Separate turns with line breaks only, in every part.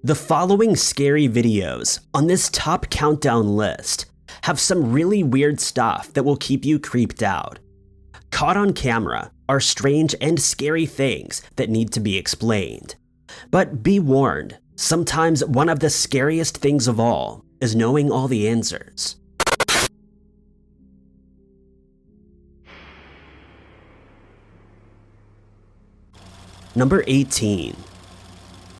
The following scary videos on this top countdown list have some really weird stuff that will keep you creeped out. Caught on camera are strange and scary things that need to be explained. But be warned, sometimes one of the scariest things of all is knowing all the answers. Number 18.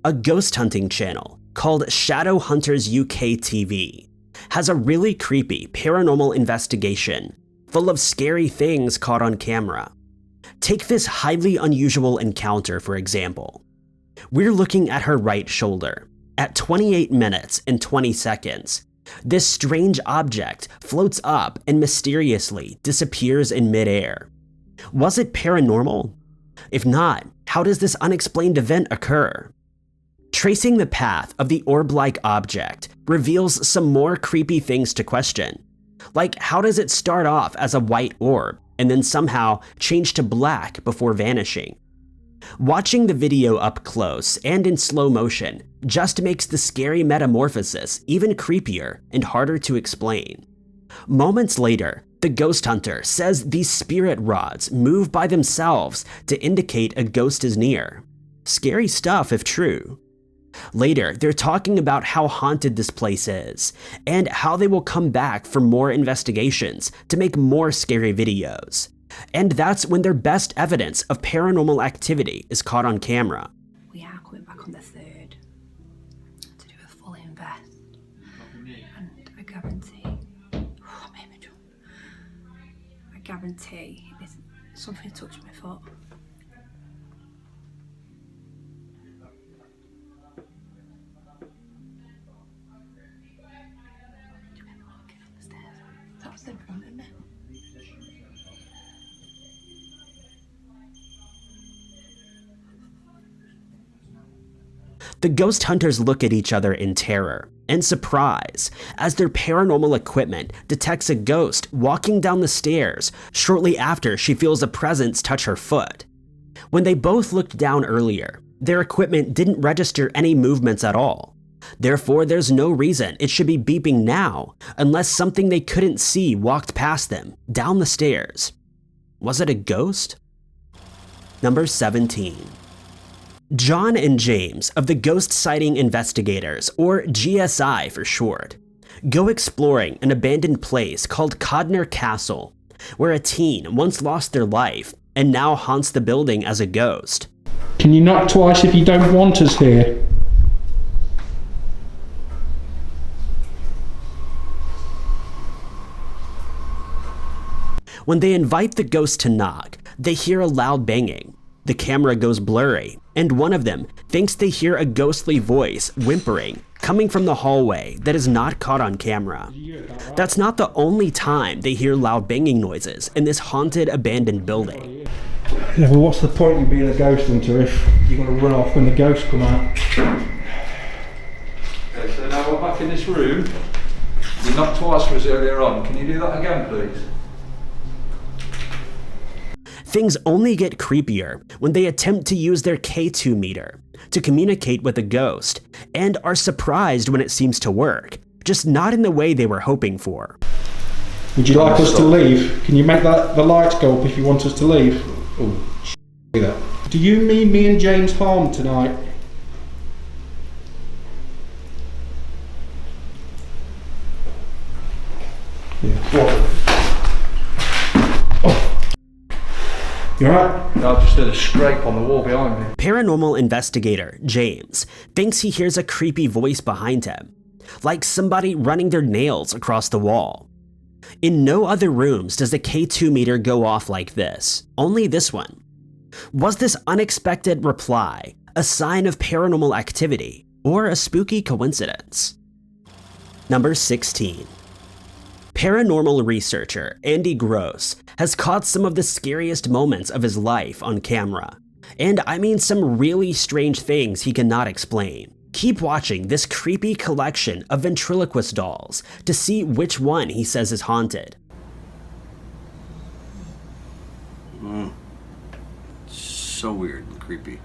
A ghost hunting channel called Shadow Hunters UK TV has a really creepy paranormal investigation full of scary things caught on camera. Take this highly unusual encounter for example. We're looking at her right shoulder. At 28 minutes and 20 seconds, this strange object floats up and mysteriously disappears in midair. Was it paranormal? If not, how does this unexplained event occur? Tracing the path of the orb-like object reveals some more creepy things to question. Like, how does it start off as a white orb and then somehow change to black before vanishing? Watching the video up close and in slow motion just makes the scary metamorphosis even creepier and harder to explain. Moments later, the ghost hunter says these spirit rods move by themselves to indicate a ghost is near. Scary stuff if true. Later, they're talking about how haunted this place is, and how they will come back for more investigations to make more scary videos. And that's when their best evidence of paranormal activity is caught on camera.
We are coming back on the 3rd to do a full invest, and I guarantee, I guarantee it's something touched my foot. That's in front of me.
The ghost hunters look at each other in terror and surprise as their paranormal equipment detects a ghost walking down the stairs shortly after she feels a presence touch her foot. When they both looked down earlier, their equipment didn't register any movements at all. Therefore, there's no reason it should be beeping now unless something they couldn't see walked past them down the stairs. Was it a ghost? Number 17. John and James of the Ghost Sighting Investigators, or GSI for short, go exploring an abandoned place called Codner Castle, where a teen once lost their life and now haunts the building as a ghost.
Can you knock twice if you don't want us here?
When they invite the ghost to knock, they hear a loud banging. The camera goes blurry, and one of them thinks they hear a ghostly voice whimpering coming from the hallway that is not caught on camera. That's not the only time they hear loud banging noises in this haunted abandoned building.
Yeah, well, what's the point in being a ghost hunter if you're going to run off when the ghosts come out?
Okay, so now we're back in this room. You knocked twice for us earlier on. Can you do that again, please?
Things only get creepier when they attempt to use their K2 meter to communicate with a ghost, and are surprised when it seems to work, just not in the way they were hoping for.
Would you like us to leave? Can you make the lights go up if you want us to leave? Oh, that. Do you mean me and James harm tonight? Yeah. What? You alright?
No, I just heard a scrape on the wall behind me.
Paranormal investigator James thinks he hears a creepy voice behind him, like somebody running their nails across the wall. In no other rooms does the K2 meter go off like this, only this one. Was this unexpected reply a sign of paranormal activity or a spooky coincidence? Number 16. Paranormal researcher Andy Gross has caught some of the scariest moments of his life on camera. And I mean some really strange things he cannot explain. Keep watching this creepy collection of ventriloquist dolls to see which one he says is haunted.
So weird and creepy.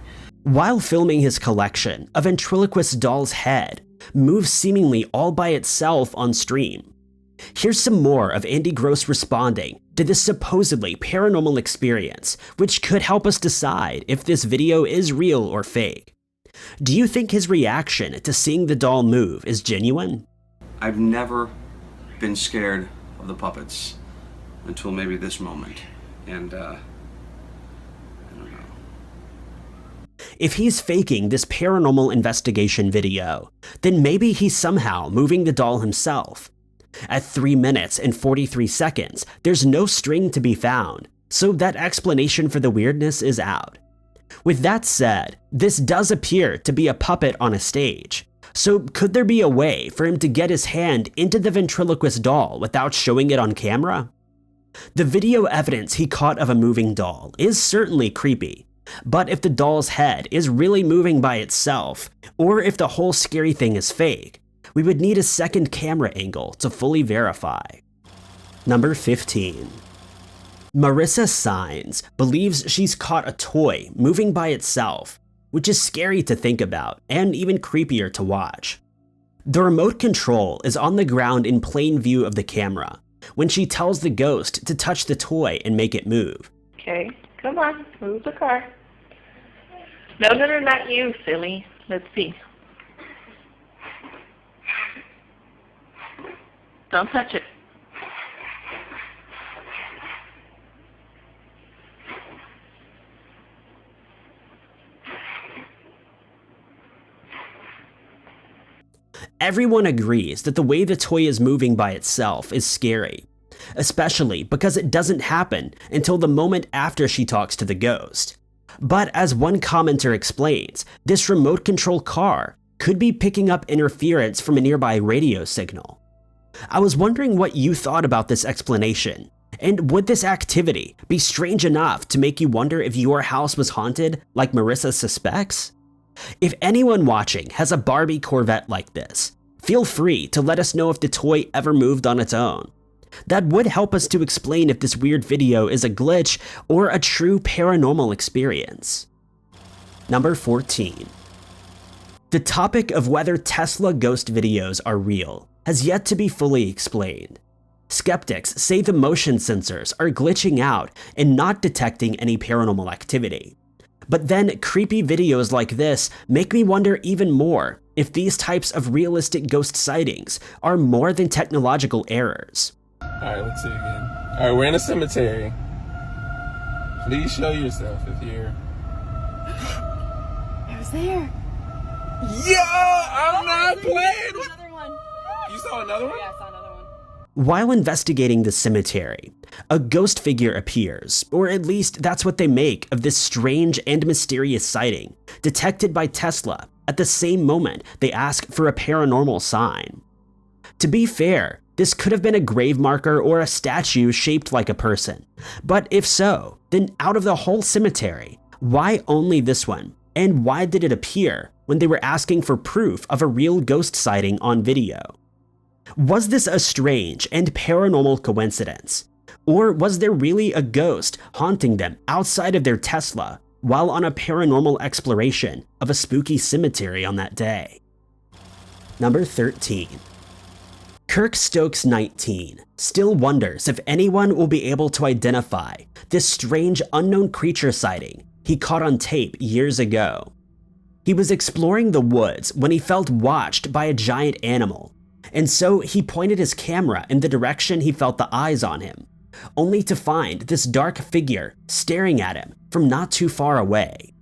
While filming his collection, a ventriloquist doll's head moves seemingly all by itself on stream. Here's some more of Andy Gross responding to this supposedly paranormal experience, which could help us decide if this video is real or fake. Do you think his reaction to seeing the doll move is genuine?
I've never been scared of the puppets until maybe this moment, and I don't know.
If he's faking this paranormal investigation video, then maybe he's somehow moving the doll himself. At 3 minutes and 43 seconds, there's no string to be found, so that explanation for the weirdness is out. With that said, this does appear to be a puppet on a stage, so could there be a way for him to get his hand into the ventriloquist doll without showing it on camera? The video evidence he caught of a moving doll is certainly creepy, but if the doll's head is really moving by itself, or if the whole scary thing is fake, we would need a second camera angle to fully verify. Number 15. Marissa SAENZ believes she's caught a toy moving by itself, which is scary to think about and even creepier to watch. The remote control is on the ground in plain view of the camera when she tells the ghost to touch the toy and make it move.
Okay, come on, move the car. No, not you, silly. Let's see. Don't touch it.
Everyone agrees that the way the toy is moving by itself is scary, especially because it doesn't happen until the moment after she talks to the ghost. But as one commenter explains, this remote control car could be picking up interference from a nearby radio signal. I was wondering what you thought about this explanation, and would this activity be strange enough to make you wonder if your house was haunted like Marissa suspects? If anyone watching has a Barbie Corvette like this, feel free to let us know if the toy ever moved on its own. That would help us to explain if this weird video is a glitch or a true paranormal experience. Number 14. The topic of whether Tesla ghost videos are real has yet to be fully explained. Skeptics say the motion sensors are glitching out and not detecting any paranormal activity. But then creepy videos like this make me wonder even more if these types of realistic ghost sightings are more than technological errors.
Alright, let's see again. Alright, we're in a cemetery. Please show yourself if you're...
I was there.
Yeah! I'm not playing!
Another one.
You saw another one?
Yeah, I saw another one.
While investigating the cemetery, a ghost figure appears, or at least that's what they make of this strange and mysterious sighting, detected by Tesla at the same moment they ask for a paranormal sign. To be fair, this could have been a grave marker or a statue shaped like a person, but if so, then out of the whole cemetery, why only this one? And why did it appear when they were asking for proof of a real ghost sighting on video? Was this a strange and paranormal coincidence? Or was there really a ghost haunting them outside of their Tesla while on a paranormal exploration of a spooky cemetery on that day? Number 13. KIRK Stokes 19 still wonders if anyone will be able to identify this strange unknown creature sighting he caught on tape years ago. He was exploring the woods when he felt watched by a giant animal, and so he pointed his camera in the direction he felt the eyes on him, only to find this dark figure staring at him from not too far away.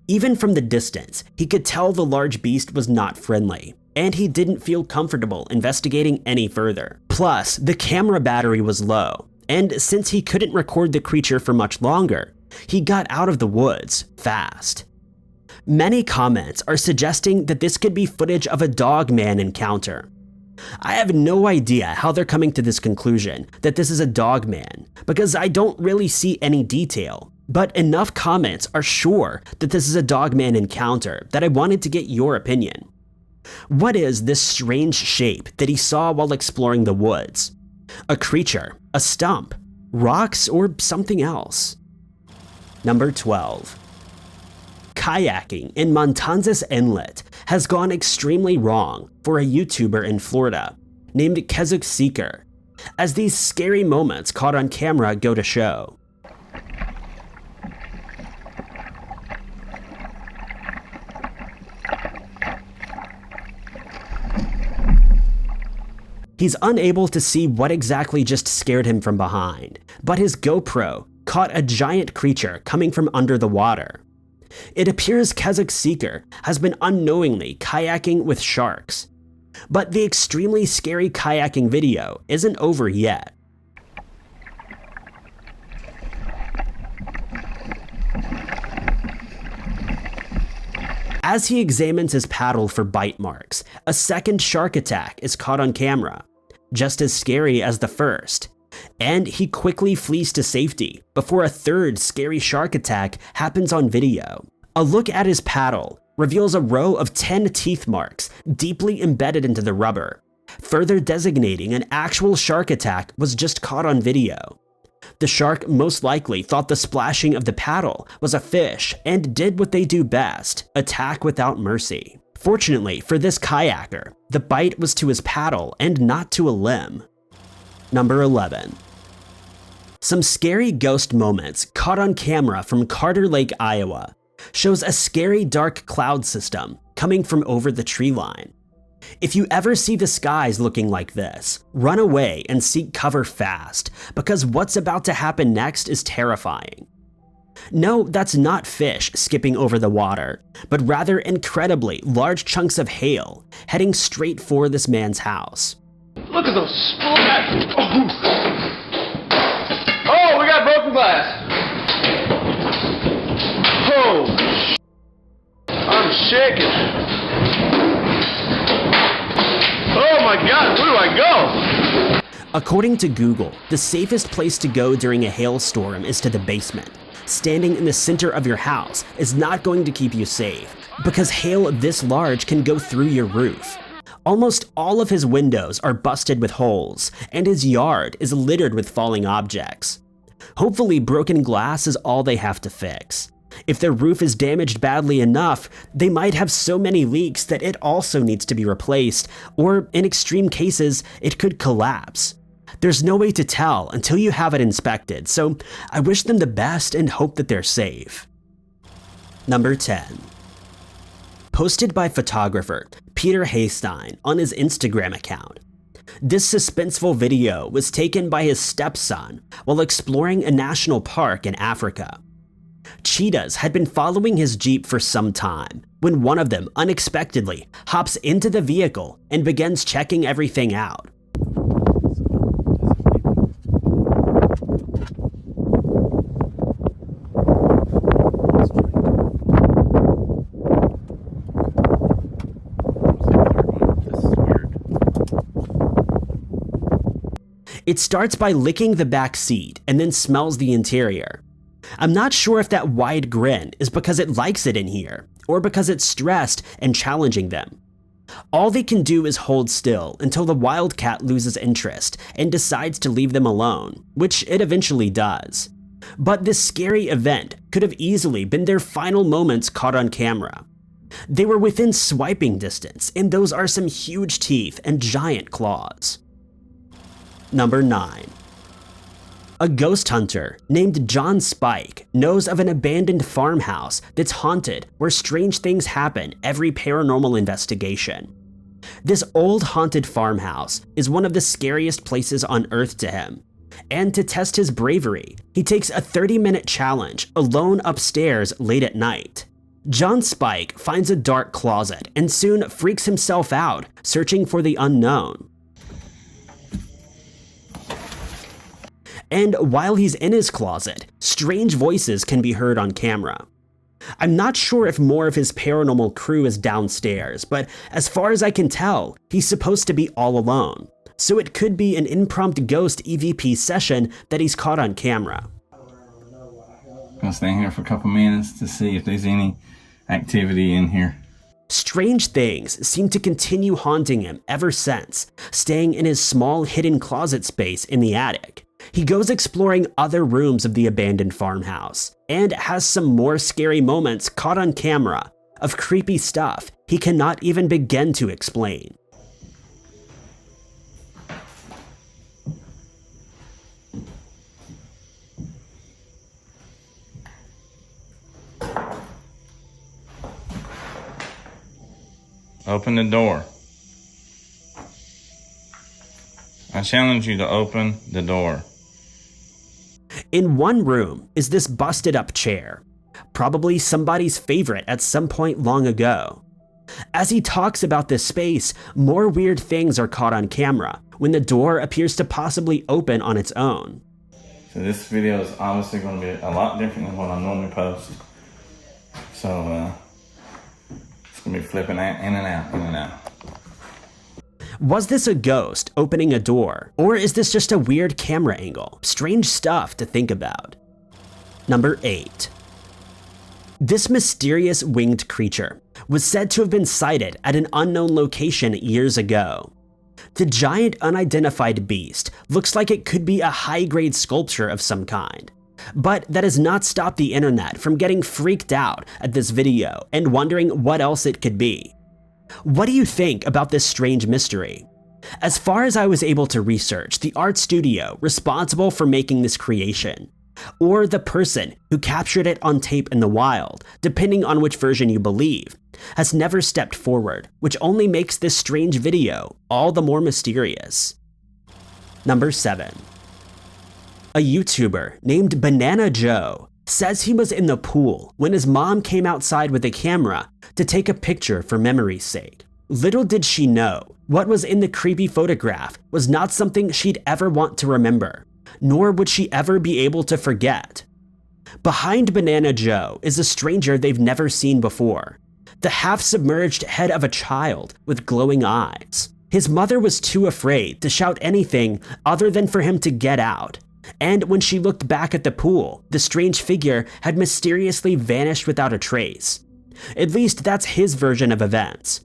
Even from the distance, he could tell the large beast was not friendly, and he didn't feel comfortable investigating any further. Plus, the camera battery was low, and since he couldn't record the creature for much longer, he got out of the woods fast. Many comments are suggesting that this could be footage of a dog-man encounter. I have no idea how they're coming to this conclusion that this is a dog-man, because I don't really see any detail, but enough comments are sure that this is a dog-man encounter that I wanted to get your opinion. What is this strange shape that he saw while exploring the woods? A creature, a stump, rocks, or something else? Number 12. Kayaking in Matanzas Inlet has gone extremely wrong for a YouTuber in Florida named KESUKSEEKER, as these scary moments caught on camera go to show. He's unable to see what exactly just scared him from behind, but his GoPro caught a giant creature coming from under the water. It appears KESUKSEEKER has been unknowingly kayaking with sharks. But the extremely scary kayaking video isn't over yet. As he examines his paddle for bite marks, a second shark attack is caught on camera, just as scary as the first, and he quickly flees to safety before a third scary shark attack happens on video. A look at his paddle reveals a row of 10 teeth marks deeply embedded into the rubber, further designating an actual shark attack was just caught on video. The shark most likely thought the splashing of the paddle was a fish and did what they do best, attack without mercy. Fortunately for this kayaker, the bite was to his paddle and not to a limb. Number 11. Some scary ghost moments caught on camera from Carter Lake, Iowa, shows a scary dark cloud system coming from over the tree line. If you ever see the skies looking like this, run away and seek cover fast, because what's about to happen next is terrifying. No, that's not fish skipping over the water, but rather incredibly large chunks of hail heading straight for this man's house.
Look at those splats! Oh, we got broken glass! Oh, I'm shaking. Oh my God, where do I go?
According to Google, the safest place to go during a hailstorm is to the basement. Standing in the center of your house is not going to keep you safe, because hail this large can go through your roof. Almost all of his windows are busted with holes, and his yard is littered with falling objects. Hopefully, broken glass is all they have to fix. If their roof is damaged badly enough, they might have so many leaks that it also needs to be replaced, or in extreme cases, it could collapse. There's no way to tell until you have it inspected, so I wish them the best and hope that they're safe. Number 10. Posted by photographer Peter Haystein on his Instagram account. This suspenseful video was taken by his stepson while exploring a national park in Africa. Cheetahs had been following his Jeep for some time when one of them unexpectedly hops into the vehicle and begins checking everything out. It starts by licking the back seat and then smells the interior. I'm not sure if that wide grin is because it likes it in here, or because it's stressed and challenging them. All they can do is hold still until the wildcat loses interest and decides to leave them alone, which it eventually does. But this scary event could have easily been their final moments caught on camera. They were within swiping distance, and those are some huge teeth and giant claws. Number 9. A ghost hunter named John Spike knows of an abandoned farmhouse that's haunted where strange things happen every paranormal investigation. This old haunted farmhouse is one of the scariest places on Earth to him, and to test his bravery, he takes a 30-minute challenge alone upstairs late at night. John Spike finds a dark closet and soon freaks himself out searching for the unknown. And while he's in his closet, strange voices can be heard on camera. I'm not sure if more of his paranormal crew is downstairs, but as far as I can tell, he's supposed to be all alone. So it could be an impromptu ghost EVP session that he's caught on camera.
Gonna stay here for a couple minutes to see if there's any activity in here.
Strange things seem to continue haunting him ever since, staying in his small hidden closet space in the attic. He goes exploring other rooms of the abandoned farmhouse and has some more scary moments caught on camera of creepy stuff he cannot even begin to explain.
Open the door. I challenge you to open the door.
In one room is this busted up chair, probably somebody's favorite at some point long ago. As he talks about this space, more weird things are caught on camera when the door appears to possibly open on its own.
So this video is obviously going to be a lot different than what I normally post. So it's going to be flipping in and out, in and out.
Was this a ghost opening a door, or is this just a weird camera angle? Strange stuff to think about. Number 8. This mysterious winged creature was said to have been sighted at an unknown location years ago. The giant unidentified beast looks like it could be a high-grade sculpture of some kind, but that has not stopped the internet from getting freaked out at this video and wondering what else it could be. What do you think about this strange mystery? As far as I was able to research, the art studio responsible for making this creation, or the person who captured it on tape in the wild, depending on which version you believe, has never stepped forward, which only makes this strange video all the more mysterious. Number 7. A YouTuber named Banana Joe says he was in the pool when his mom came outside with a camera to take a picture for memory's sake. Little did she know, what was in the creepy photograph was not something she'd ever want to remember, nor would she ever be able to forget. Behind Banana Joe is a stranger they've never seen before, the half-submerged head of a child with glowing eyes. His mother was too afraid to shout anything other than for him to get out, and when she looked back at the pool, the strange figure had mysteriously vanished without a trace. At least that's his version of events.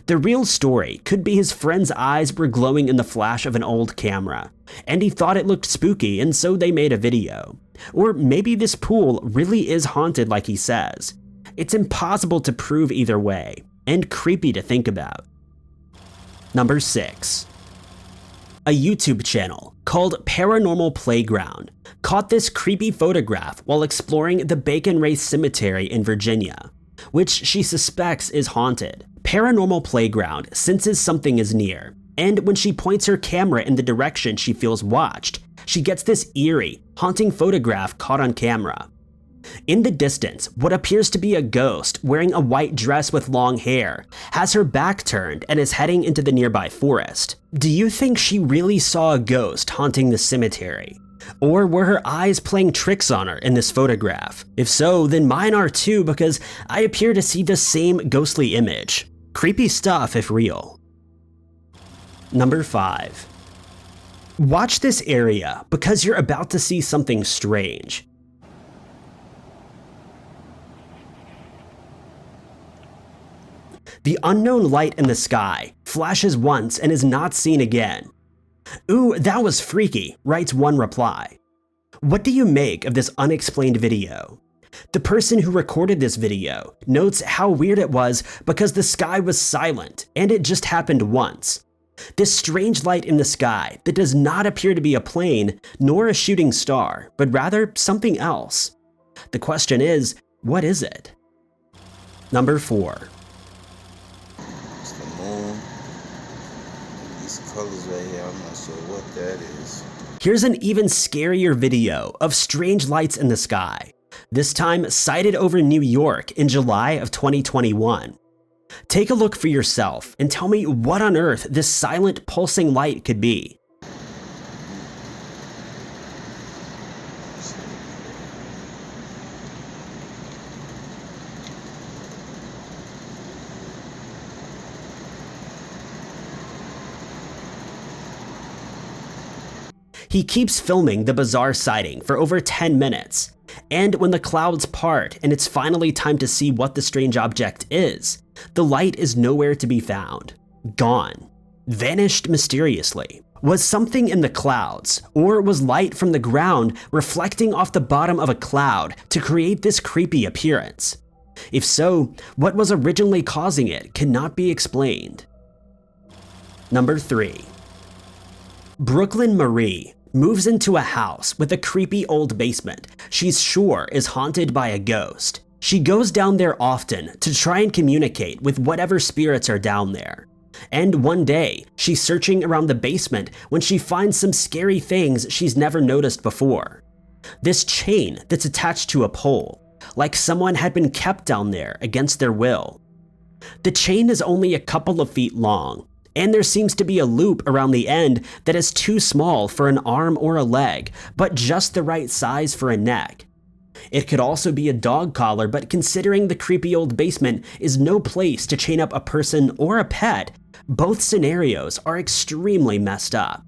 The real story could be his friend's eyes were glowing in the flash of an old camera, and he thought it looked spooky and so they made a video. Or maybe this pool really is haunted like he says. It's impossible to prove either way, and creepy to think about. Number 6. A YouTube channel called Paranormal Playground caught this creepy photograph while exploring the Bacon Race Cemetery in Virginia, which she suspects is haunted. Paranormal Playground senses something is near, and when she points her camera in the direction she feels watched, she gets this eerie, haunting photograph caught on camera. In the distance, what appears to be a ghost wearing a white dress with long hair has her back turned and is heading into the nearby forest. Do you think she really saw a ghost haunting the cemetery? Or were her eyes playing tricks on her in this photograph? If so, then mine are too, because I appear to see the same ghostly image. Creepy stuff if real. Number 5. Watch this area because you're about to see something strange. The unknown light in the sky flashes once and is not seen again. "Ooh, that was freaky," writes one reply. What do you make of this unexplained video? The person who recorded this video notes how weird it was because the sky was silent and it just happened once. This strange light in the sky that does not appear to be a plane nor a shooting star, but rather something else. The question is, what is it? Number 4.
It's the moon. These colors right here, I'm not sure what that is.
Here's an even scarier video of strange lights in the sky, this time sighted over New York in July of 2021. Take a look for yourself and tell me what on earth this silent pulsing light could be. He keeps filming the bizarre sighting for over 10 minutes, and when the clouds part and it's finally time to see what the strange object is, the light is nowhere to be found. Gone. Vanished mysteriously. Was something in the clouds, or was light from the ground reflecting off the bottom of a cloud to create this creepy appearance? If so, what was originally causing it cannot be explained. Number 3. Brooklyn Marie moves into a house with a creepy old basement she's sure is haunted by a ghost. She goes down there often to try and communicate with whatever spirits are down there. And one day, she's searching around the basement when she finds some scary things she's never noticed before. This chain that's attached to a pole, like someone had been kept down there against their will. The chain is only a couple of feet long, and there seems to be a loop around the end that is too small for an arm or a leg, but just the right size for a neck. It could also be a dog collar, but considering the creepy old basement is no place to chain up a person or a pet, both scenarios are extremely messed up.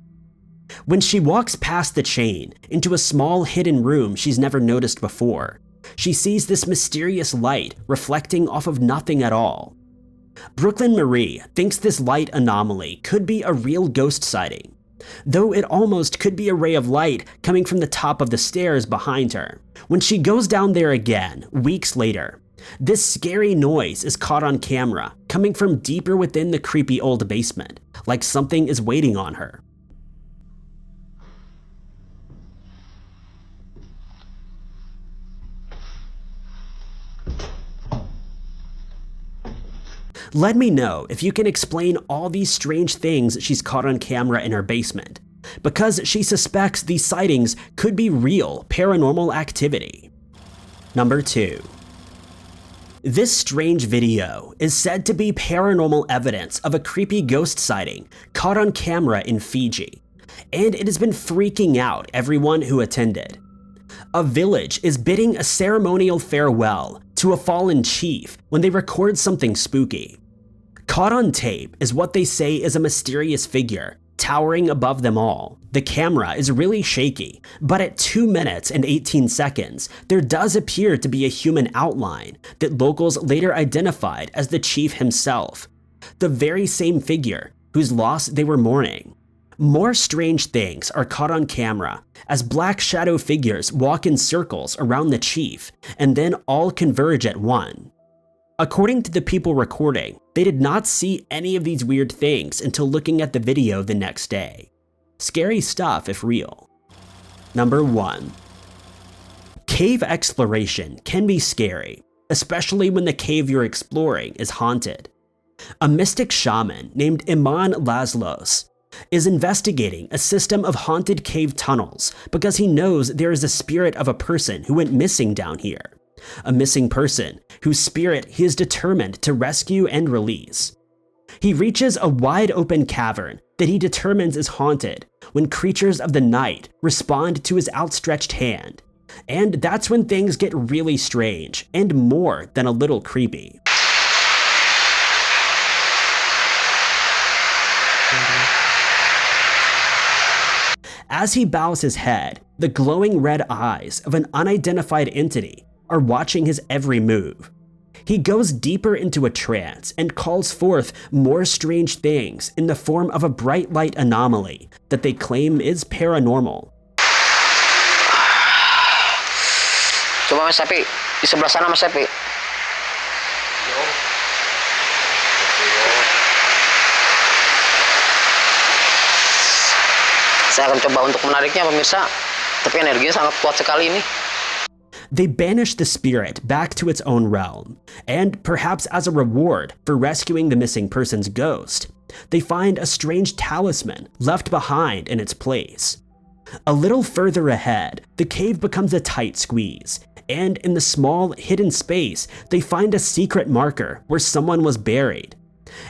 When she walks past the chain into a small hidden room she's never noticed before, she sees this mysterious light reflecting off of nothing at all. Brooklyn Marie thinks this light anomaly could be a real ghost sighting, though it almost could be a ray of light coming from the top of the stairs behind her. When she goes down there again, weeks later, this scary noise is caught on camera, coming from deeper within the creepy old basement, like something is waiting on her. Let me know if you can explain all these strange things she's caught on camera in her basement, because she suspects these sightings could be real paranormal activity. Number 2. This strange video is said to be paranormal evidence of a creepy ghost sighting caught on camera in Fiji, and it has been freaking out everyone who attended. A village is bidding a ceremonial farewell to a fallen chief when they record something spooky. Caught on tape is what they say is a mysterious figure towering above them all. The camera is really shaky, but at 2 minutes and 18 seconds, there does appear to be a human outline that locals later identified as the chief himself, the very same figure whose loss they were mourning. More strange things are caught on camera as black shadow figures walk in circles around the chief and then all converge at one. According to the people recording, they did not see any of these weird things until looking at the video the next day. Scary stuff if real. Number 1. Cave exploration can be scary, especially when the cave you're exploring is haunted. A mystic shaman named IMAN LASLOS is investigating a system of haunted cave tunnels because he knows there is a spirit of a person who went missing down here. A missing person whose spirit he is determined to rescue and release. He reaches a wide open cavern that he determines is haunted when creatures of the night respond to his outstretched hand. And that's when things get really strange and more than a little creepy. As he bows his head, the glowing red eyes of an unidentified entity are watching his every move. He goes deeper into a trance and calls forth more strange things in the form of a bright light anomaly that they claim is paranormal.
Coba Mas Sapi, di sebelah sana Mas Sapi. Saya akan coba untuk menariknya pemirsa, tapi energinya sangat kuat sekali ini.
They banish the spirit back to its own realm, and perhaps as a reward for rescuing the missing person's ghost, they find a strange talisman left behind in its place. A little further ahead, the cave becomes a tight squeeze, and in the small, hidden space, they find a secret marker where someone was buried.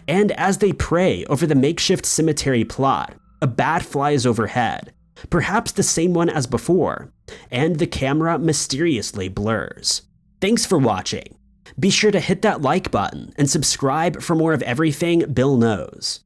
And as they pray over the makeshift cemetery plot, a bat flies overhead, perhaps the same one as before, and the camera mysteriously blurs. Thanks for watching. Be sure to hit that like button and subscribe for more of everything Billnose.